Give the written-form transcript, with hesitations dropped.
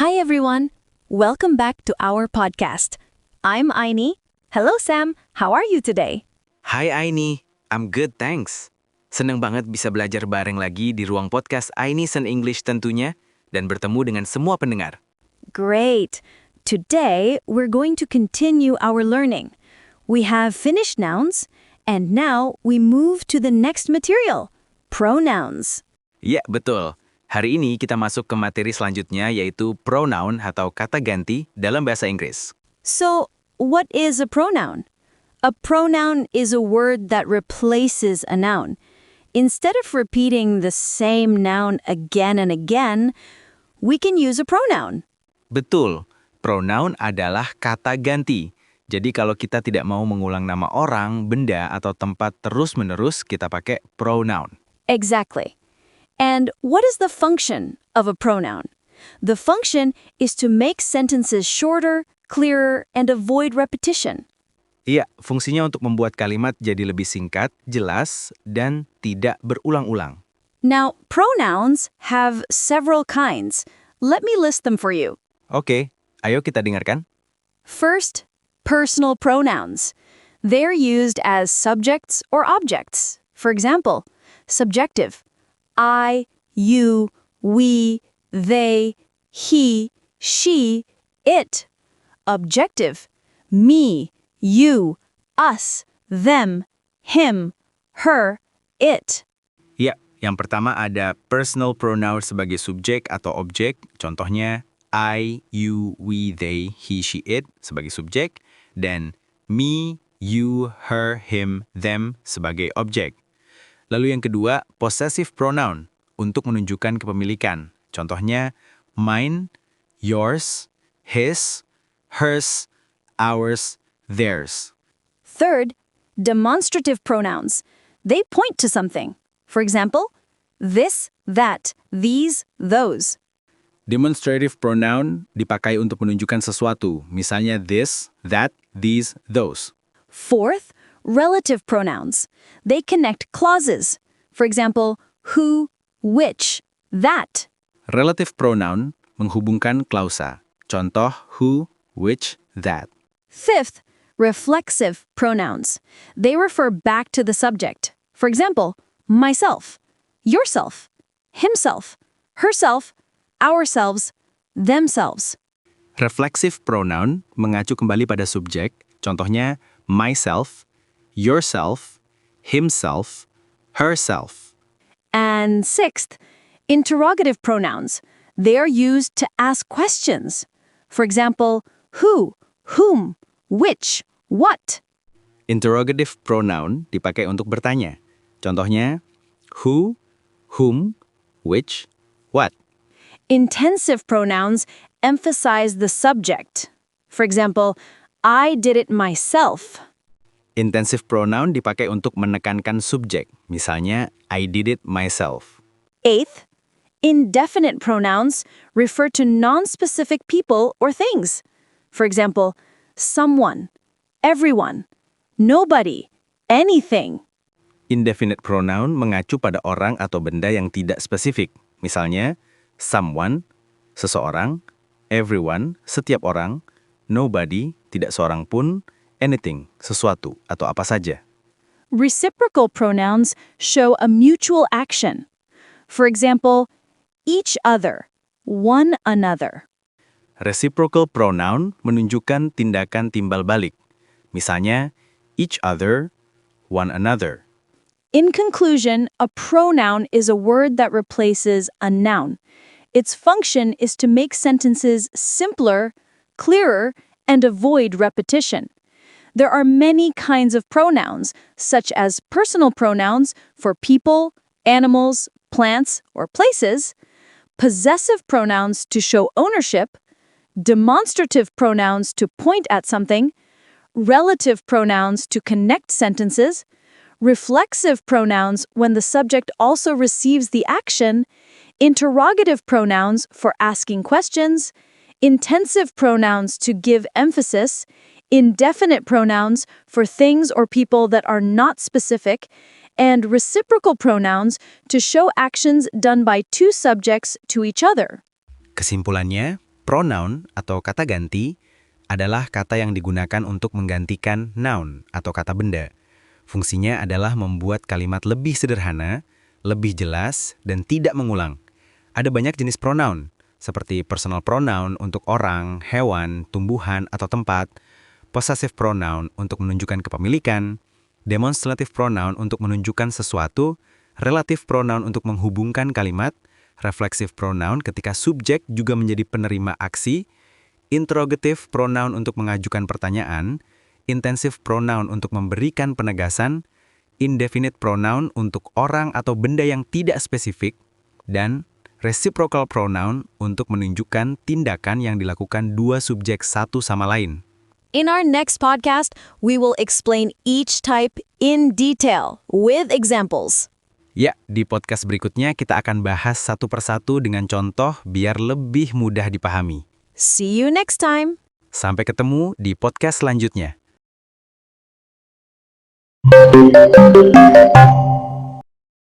Hi everyone. Welcome back to our podcast. I'm Aini. Hello Sam. How are you today? Hai Aini, I'm good thanks. Seneng banget bisa belajar bareng lagi di ruang podcast Aini's and English tentunya, dan bertemu dengan semua pendengar. Great. Today we're going to continue our learning. We have finished nouns and now we move to the next material, pronouns. Ya, betul. Hari ini kita masuk ke materi selanjutnya yaitu pronoun atau kata ganti dalam bahasa Inggris. So, what is a pronoun? A pronoun is a word that replaces a noun. Instead of repeating the same noun again and again, we can use a pronoun. Betul, pronoun adalah kata ganti. Jadi kalau kita tidak mau mengulang nama orang, benda, atau tempat terus-menerus, kita pakai pronoun. Exactly. And what is the function of a pronoun? The function is to make sentences shorter, clearer, and avoid repetition. Iya, fungsinya untuk membuat kalimat jadi lebih singkat, jelas, dan tidak berulang-ulang. Now, pronouns have several kinds. Let me list them for you. Oke, ayo kita dengarkan. First, personal pronouns. They're used as subjects or objects. For example, subjective. I, you, we, they, he, she, it. Objective. Me, you, us, them, him, her, it. Ya, yang pertama ada personal pronoun sebagai subjek atau objek. Contohnya I, you, we, they, he, she, it sebagai subjek. Dan me, you, her, him, them sebagai objek. Lalu yang kedua, possessive pronoun untuk menunjukkan kepemilikan. Contohnya mine, yours, his, hers, ours, theirs. Third, demonstrative pronouns. They point to something. For example, this, that, these, those. Demonstrative pronoun dipakai untuk menunjukkan sesuatu, misalnya this, that, these, those. Fourth, relative pronouns. They connect clauses. For example, who, which, that. Relative pronoun menghubungkan klausa. Contoh who, which, that. Fifth, reflexive pronouns. They refer back to the subject. For example, myself, yourself, himself, herself, ourselves, themselves. Reflexive pronoun mengacu kembali pada subjek. Contohnya myself, yourself, himself, herself. And sixth, interrogative pronouns. They are used to ask questions. For example, who, whom, which, what. Interrogative pronoun dipakai untuk bertanya. Contohnya who, whom, which, what. Intensive pronouns emphasize the subject. For example, I did it myself. Intensive pronoun dipakai untuk menekankan subjek. Misalnya, I did it myself. Eighth, indefinite pronouns refer to non-specific people or things. For example, someone, everyone, nobody, anything. Indefinite pronoun mengacu pada orang atau benda yang tidak spesifik. Misalnya, someone, seseorang, everyone, setiap orang, nobody, tidak seorang pun, anything, sesuatu atau apa saja. Reciprocal pronouns show a mutual action. For example, each other, one another. Reciprocal pronoun menunjukkan tindakan timbal balik. Misalnya, each other, one another. In conclusion, a pronoun is a word that replaces a noun. Its function is to make sentences simpler, clearer, and avoid repetition. There are many kinds of pronouns, such as personal pronouns for people, animals, plants, or places, possessive pronouns to show ownership, demonstrative pronouns to point at something, relative pronouns to connect sentences, reflexive pronouns when the subject also receives the action, interrogative pronouns for asking questions, intensive pronouns to give emphasis, indefinite pronouns for things or people that are not specific, and reciprocal pronouns to show actions done by two subjects to each other. Kesimpulannya, Pronoun atau kata ganti adalah kata yang digunakan untuk menggantikan noun atau kata benda. Fungsinya adalah membuat kalimat lebih sederhana, lebih jelas, dan tidak mengulang. Ada banyak jenis pronoun, seperti personal pronoun untuk orang, hewan, tumbuhan, atau tempat, possessive pronoun untuk menunjukkan kepemilikan, demonstrative pronoun untuk menunjukkan sesuatu, relative pronoun untuk menghubungkan kalimat, reflexive pronoun ketika subjek juga menjadi penerima aksi, interrogative pronoun untuk mengajukan pertanyaan, intensive pronoun untuk memberikan penegasan, indefinite pronoun untuk orang atau benda yang tidak spesifik, dan reciprocal pronoun untuk menunjukkan tindakan yang dilakukan dua subjek satu sama lain. In our next podcast, we will explain each type in detail with examples. Ya, di podcast berikutnya kita akan bahas satu persatu dengan contoh biar lebih mudah dipahami. See you next time. Sampai ketemu di podcast selanjutnya.